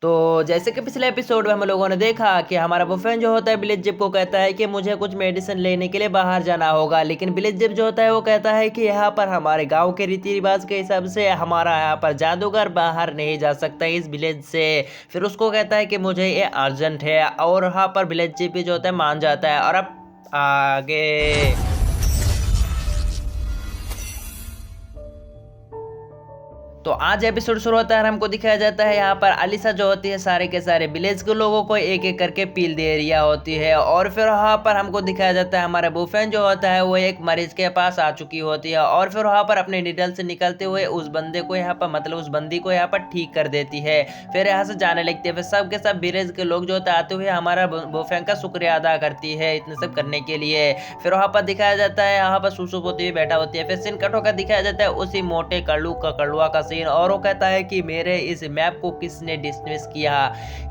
तो जैसे कि पिछले एपिसोड में हम लोगों ने देखा कि हमारा बुफेन जो होता है विलेज जिप को कहता है कि मुझे कुछ मेडिसिन लेने के लिए बाहर जाना होगा, लेकिन विलेज जिप जो होता है वो कहता है कि यहाँ पर हमारे गांव के रीति रिवाज के हिसाब से हमारा यहाँ पर जादूगर बाहर नहीं जा सकता इस विलेज से। फिर उसको कहता है कि मुझे ये अर्जेंट है और यहाँ पर विलेज जिप भी जो होता है मान जाता है। और अब आगे तो आज एपिसोड शुरू होता है और हमको दिखाया जाता है यहाँ पर अलीसा जो होती है सारे के सारे विलेज के लोगों को एक एक करके पील दे रही होती है। और फिर वहाँ पर हमको दिखाया जाता है हमारा बुफेन जो होता है वो एक मरीज के पास आ चुकी होती है और फिर वहाँ पर अपने डिटेल से निकलते हुए उस बंदे को यहाँ पर मतलब उस बंदी को यहाँ पर ठीक कर देती है। फिर यहाँ से जाने लगती है। फिर सब के सब विलेज के लोग जो होते हैं आते हुए हमारा बुफेन का शुक्रिया अदा करती है इतने सब करने के लिए। फिर वहाँ पर दिखाया जाता है यहाँ पर सुसुप होती हुई बैठा होती है। फिर सीन कट होकर दिखाया जाता है उसी मोटे कल्लू का कड़ुआ का सीन और वो कहता है कि मेरे इस मैप को किसने डिसमिस किया,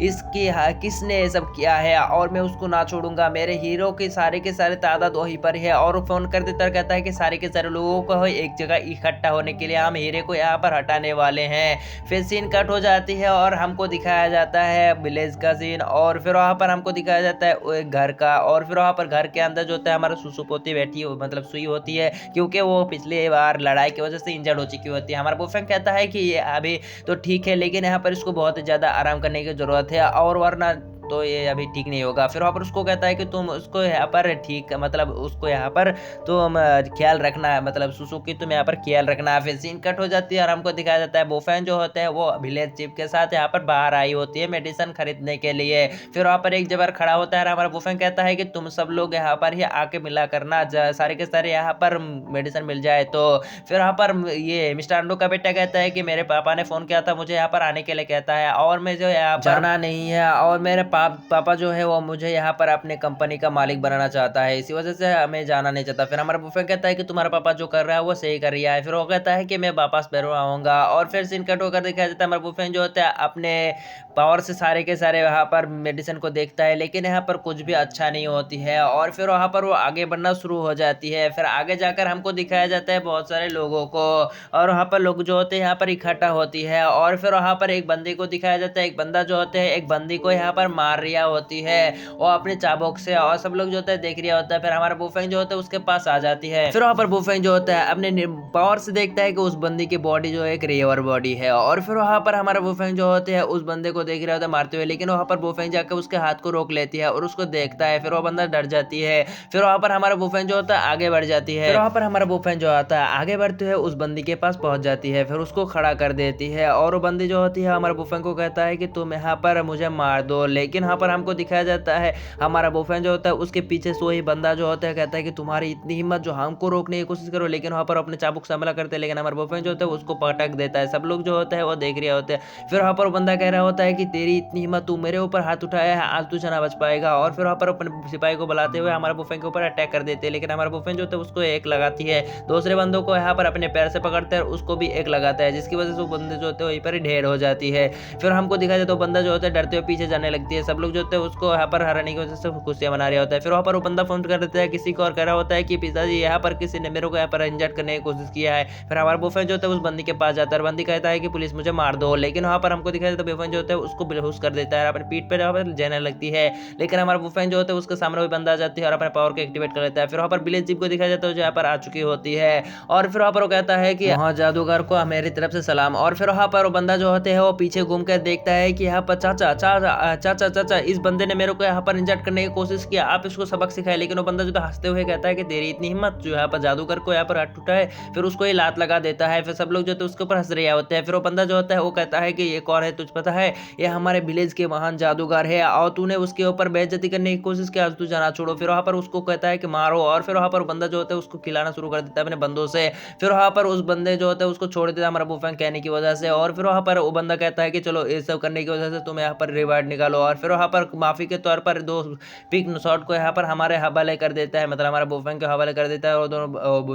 इसकी किसने ये सब किया है और मैं उसको ना छोड़ूंगा। मेरे हीरो के सारे तादाद वहीं पर है। और फोन कर देता कहता है कि सारे के सारे लोगों को एक जगह इकट्ठा होने के लिए हम हीरे को यहाँ पर हटाने वाले हैं। फिर सीन कट हो जाती है और हमको दिखाया जाता है विलेज का सीन और फिर वहाँ पर हमको दिखाया जाता है एक घर का। और फिर वहाँ पर घर के अंदर जो होता है हमारा सुसुपोती बैठी मतलब सुई होती है क्योंकि वो पिछली बार लड़ाई की वजह से इंजर्ड हो चुकी होती है। हमारा बुफेन कहता है कि ये अभी तो ठीक है लेकिन यहाँ पर इसको बहुत ज़्यादा आराम करने की ज़रूरत है और वरना तो ये अभी ठीक नहीं होगा। फिर वहाँ पर उसको कहता है कि तुम उसको यहाँ पर ठीक मतलब उसको यहाँ पर तुम ख्याल रखना है मतलब सुसु की तुम यहाँ पर ख्याल रखना है। फिर सीन कट हो जाती है और हमको दिखाया जाता है बुफेन जो होते हैं वो विलेज चीफ के साथ यहाँ पर बाहर आई होती है मेडिसिन खरीदने के लिए। फिर वहाँ पर एक जबर खड़ा होता है और हमारा बुफेन कहता है कि तुम सब लोग यहाँ पर ही आके मिला करना सारे के सारे यहाँ पर मेडिसिन मिल जाए तो। फिर वहाँ पर ये मिस्टर अंडो का बेटा कहता है कि मेरे पापा ने फोन किया था मुझे यहाँ पर आने के लिए कहता है और मैं जो यहाँ पर जाना नहीं है और मेरे पापा जो है वो मुझे यहाँ पर अपने कंपनी का मालिक बनाना चाहता है इसी वजह से हमें जाना नहीं चाहता। फिर हमारा बुफे कहता है कि तुम्हारा पापा जो कर रहा है वो सही कर रहा है। फिर वो कहता है कि मैं वापस फिर आऊंगा। और फिर सीन कट होकर दिखाया जाता है हमारा बुफे जो होता है अपने पावर से सारे के सारे यहाँ पर मेडिसिन को देखता है लेकिन यहाँ पर कुछ भी अच्छा नहीं होती है। और फिर वहाँ पर वो आगे बढ़ना शुरू हो जाती है। फिर आगे जाकर हमको दिखाया जाता है बहुत सारे लोगों को और वहाँ पर लोग जो होते हैं यहाँ पर इकट्ठा होती है। और फिर वहाँ पर एक बंदी को दिखाया जाता है एक बंदा जो होते हैं एक बंदी को यहाँ पर मार रहा होती है और अपने चाबुक से और सब लोग जो होता है देख रहा होता है। फिर हमारा बुफेंग जो होता है उसके पास आ जाती है। फिर वहाँ पर बुफेंग जो होता है अपने पावर से देखता है कि उस बंदी की बॉडी जो है एक रेवर बॉडी है। और फिर वहाँ पर हमारा बुफेंग जो होते हैं उस बंदे को देख रहा होता है मारते हुए लेकिन वहाँ पर बुफेंग जाकर उसके हाथ को रोक लेती है और उसको देखता है। फिर वो बंदा डर जाती है। फिर वहाँ पर हमारा बुफेंग जो होता है आगे बढ़ जाती है। फिर वहाँ पर हमारा बुफेंग जो आता है आगे बढ़ते हुए उस बंदी के पास पहुंच जाती है। फिर उसको खड़ा कर देती है और वो बंदी जो होती है हमारे बुफेंग को कहता है कि तुम यहाँ पर मुझे मार दो। लेकिन यहाँ पर हमको दिखाया जाता है हमारा बुफेन जो होता है उसके पीछे सोई बंदा जो होता है कहता है कि तुम्हारी इतनी हिम्मत जो हमको रोकने की कोशिश करो। लेकिन वहाँ पर अपने चाबुक से हमला करते हैं लेकिन हमारा बुफेन जो होता है उसको पटक देता है। सब लोग जो होता है वो देख रहे होते हैं। फिर वहाँ पर बंदा कह रहा होता है कि तेरी इतनी हिम्मत तू मेरे ऊपर हाथ उठाया है आज तुझे ना बच पाएगा। और फिर वहाँ पर अपने सिपाही को बुलाते हुए हमारा बुफेन के ऊपर अटैक कर देते हैं लेकिन हमारा बुफेन जो होता है उसको एक लगाती है। दूसरे बंदों को यहाँ पर अपने पैर से पकड़ते हैं और उसको भी एक लगाता है जिसकी वजह से वो बंदे जो होते हैं वहीं पर ढेर हो जाती है। फिर हमको दिखाया जाता है बंदा जो होता है डरते हुए पीछे जाने लगती है। सब लोग जो होते हैं उसको यहाँ पर हराने की वजह से खुशियां मना रहा होता है। फिर वहाँ पर वो बंदा फोन कर देता है किसी को और कह रहा होता है कि पिताजी यहाँ पर किसी ने मेरे को यहाँ पर इंजर्ड करने की कोशिश किया है। फिर हमारा बुफेन जो होता है उस बंदी के पास जाता है और बंदी कहता है कि पुलिस मुझे मार दो। लेकिन वहाँ पर हमको दिखाया जाता है बुफेन जो होता है उसको बेहोश कर देता है अपनी पीठ पर यहाँ पर जाने लगती है। लेकिन हमारा बुफेन जो होता है उसके सामने वही बंदा आ जाती है और अपने पावर को एक्टिवेट कर लेता है। फिर वहाँ पर विलेज जीप को दिखाया जाता है जो यहाँ पर आ चुकी होती है। और फिर वहाँ पर वो कहता है कि हाँ जादूगर को मेरी तरफ से सलाम। और फिर वहाँ पर वो बंदा जो होते हैं वो पीछे घूम कर देखता है कि यहाँ पर चाचा चाचा चाचा चाचा इस बंदे ने मेरे को यहाँ पर इंजर्ड करने की कोशिश किया आप इसको सबक सिखाए। लेकिन वो बंदा जो हंसते हुए कहता है कि तेरी इतनी हिम्मत जो यहाँ पर जादूगर को यहाँ पर हाथ उठाए। फिर उसको ये लात लगा देता है। फिर सब लोग जो उसके ऊपर हंस रहे होते हैं। फिर वो बंदा जो होता है वो कहता है कि ये कौन है तुझ पता है ये हमारे विलेज के महान जादूगर है और तूने उसके ऊपर बेइज्जती करने की कोशिश किया तू जाना छोड़ो। फिर वहाँ पर उसको कहता है कि मारो। और फिर वहाँ पर बंदा जो होता है उसको खिलाना शुरू कर देता है अपने बंदों से। फिर वहाँ पर उस बंदे जो होता है उसको छोड़ देता है हमारा बुफेंग कहने की वजह से। और फिर वहाँ पर वो बंदा कहता है कि चलो ये सब करने की वजह से तुम यहाँ पर रिवार्ड निकालो। और फिर फिर वहाँ पर माफ़ी के तौर पर दो पिक शॉट को यहाँ पर हमारे हवाले कर देता है, मतलब हमारा बोफेंग के हवाले कर देता है और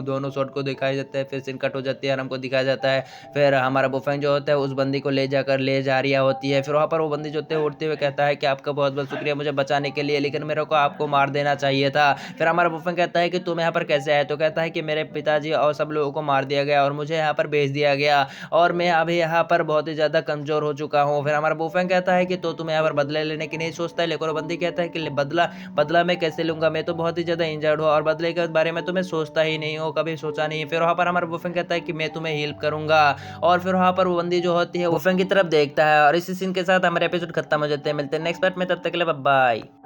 दोनों शॉट को दिखाया जाता है। फिर सीन कट हो जाती है और हमको दिखाया जाता है फिर हमारा बोफेंग जो होता है उस बंदी को ले जा रही होती है। फिर वहाँ पर वो बंदी जो होती है उड़ते हुए कहता है कि आपका बहुत बहुत शुक्रिया मुझे बचाने के लिए, लेकिन मेरे को आपको मार देना चाहिए था। फिर हमारा बोफेंग कहता है कि तुम यहाँ पर कैसे आए, तो कहता है कि मेरे पिताजी और सब लोगों को मार दिया गया और मुझे यहाँ पर भेज दिया गया और मैं अभी यहाँ पर बहुत ही ज़्यादा कमज़ोर हो चुका हूँ। फिर हमारा बोफेंग कहता है कि तो तुम यहाँ पर बदला लेने की नहीं सोचता है, लेकिन वो बंदी कहता है कि बदला बदला मैं कैसे लूंगा, मैं तो बहुत ही ज़्यादा इंजर्ड हूँ और बदले के बारे में तो मैं सोचता ही नहीं हूँ, कभी सोचा नहीं। फिर वहाँ पर हमारा बोफेंग कहता है कि मैं तुम्हें हेल्प करूंगा और फिर वहाँ पर वो बंदी जो होती है बोफेंग की तरफ देखता है और इसी सीन के साथ हमारे एपिसोड खत्म हो जाते हैं। मिलते हैं नेक्स्ट पार्ट में, तब तक के लिए बाय बाय।